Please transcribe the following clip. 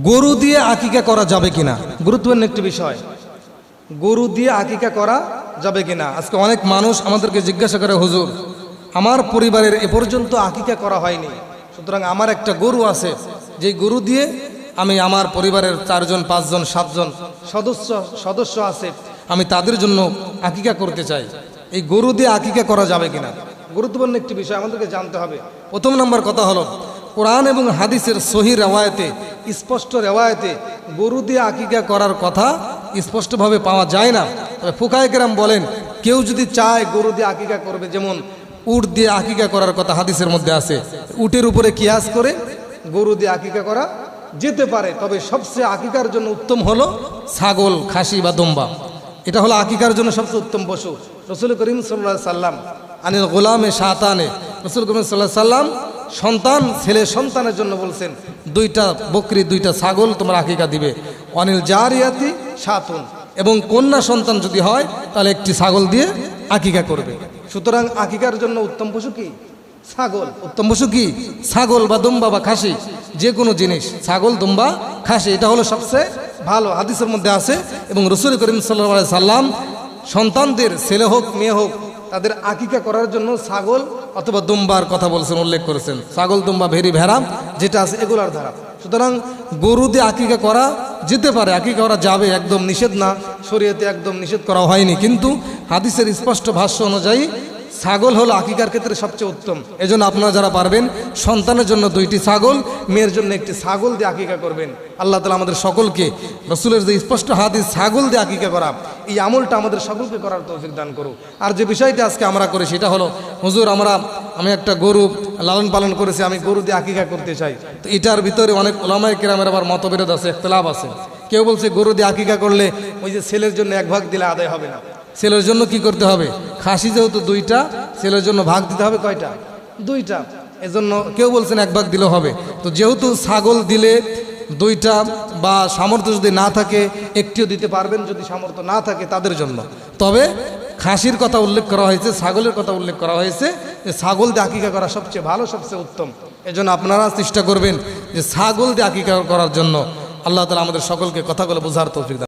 গরু দিয়ে আকিকা করা যাবে কিনা, গুরুত্বপূর্ণ একটি বিষয়। গরু দিয়ে আকিকা করা যাবে কিনা। আজকে অনেক মানুষ আমাদেরকে জিজ্ঞাসা করে, হুজুর আমার পরিবারের এ পর্যন্ত আকিকা করা হয়নি, সুতরাং আমার একটা গরু আছে, যেই গরু দিয়ে আমি আমার পরিবারের 4 জন 5 জন 7 জন সদস্য আছে, আমি তাদের জন্য আকিকা করতে চাই। এই গরু দিয়ে আকিকা করা যাবে কিনা গুরুত্বপূর্ণ একটি বিষয়, আমাদেরকে জানতে হবে। প্রথম নম্বর কথা হলো, কোরআন এবং হাদিসের সহি রেওয়ায়েতে, স্পষ্ট রেওয়ায়েতে গরু দিয়ে আকিকা করার কথা স্পষ্টভাবে পাওয়া যায় না। তবে ফুকায়ে কেরাম বলেন, কেউ যদি চায় গরু দিয়ে আকিকা করবে, যেমন উট দিয়ে আকিকা করার কথা হাদিসের মধ্যে আছে, উটের উপরে কিয়াস করে গরু দিয়ে আকিকা করা যেতে পারে। তবে সবচেয়ে আকিকার জন্য উত্তম হলো ছাগল, খাসি বা দুম্বা। এটা হলো আকিকার জন্য সবচেয়ে উত্তম পশু। রসুল করিম সাল্লাল্লাহু আলাইহি সাল্লাম আনিল গোলামে শাতানে, রসুল করিম সাল্লাল্লাহু আলাইহি সাল্লাম ছেলে সন্তানের জন্য বলছেন, 2টা বকরি 2টা ছাগল তোমরা আকিকা দিবে। অনিল জারিয়াতি শাতুন, এবং কন্যা সন্তান যদি হয় তাহলে একটি ছাগল দিয়ে আকিকা করবে। সুতরাং আকিকার জন্য উত্তম পশু কি? ছাগল। উত্তম পশু কি? ছাগল বা দুম্বা বা খাসি, যে কোনো জিনিস, ছাগল, দুম্বা, খাসি, এটা হলো সবচেয়ে ভালো। হাদিসের মধ্যে আছে। এবং রসুল করিম সাল্লাল্লাহু আলাইহি সাল্লাম সন্তানদের, ছেলে হোক মেয়ে হোক, তাদের আকিকা করার জন্য ছাগল অথবা দুম্বার কথা বলছেন, উল্লেখ করেছেন। ছাগল, দুম্বা, ভেড়া যেটা আছে এগুলার দ্বারা। সুতরাং গরু দিয়ে আকিকা করা যেতে পারে, আকিকা করা যাবে, একদম নিষেধ না, শরীয়তে একদম নিষেধ করা হয়নি। কিন্তু হাদিসের স্পষ্ট ভাষ্য অনুযায়ী ছাগল হলো আকিকার ক্ষেত্রে সবচেয়ে উত্তম। এজন্য আপনারা যারা পারবেন সন্তানের জন্য 2টি ছাগল, মেয়ের জন্য একটি ছাগল দিয়ে আকিকা করবেন। আল্লাহ তাআলা আমাদের সকলকে রসুলের যে স্পষ্ট হাদিস ছাগল দিয়ে আকিকা করা, এই আমলটা আমাদের সকলকে করার তৌফিক দান করুক। আর যে বিষয়টি আজকে আমরা করি সেটা হলো, হুজুর আমি একটা গরু লালন পালন করেছি, আমি গরু দিয়ে আকিকা করতে চাই। তো এটার ভিতরে অনেক উলামায়ে কেরামের আবার মতবিরোধ আছে, ইখতিলাফ আছে। কেউ বলছে গরু দিয়ে আকিকা করলে ওই যে ছেলের জন্য 1 ভাগ দিলে আদায় হবে না, ছেলের জন্য কি করতে হবে? খাসি যেহেতু 2টা, ছেলের জন্য ভাগ দিতে হবে কয়টা? 2টা। এজন্য কেউ বলছেন 1 ভাগ দিলেও হবে। তো যেহেতু ছাগল দিলে 2টা, বা সামর্থ্য যদি না থাকে একটিও দিতে পারবেন, যদি সামর্থ্য না থাকে তাদের জন্য। তবে খাসির কথা উল্লেখ করা হয়েছে, ছাগলের কথা উল্লেখ করা হয়েছে, যে ছাগল দিয়ে আকিকা করা সবচেয়ে ভালো, সবচেয়ে উত্তম। এজন্য আপনারা চেষ্টা করবেন যে ছাগল দিয়ে আকিকা করার জন্য। আল্লাহ তাআলা আমাদের সকলকে কথাগুলো বোঝার তৌফিক দান।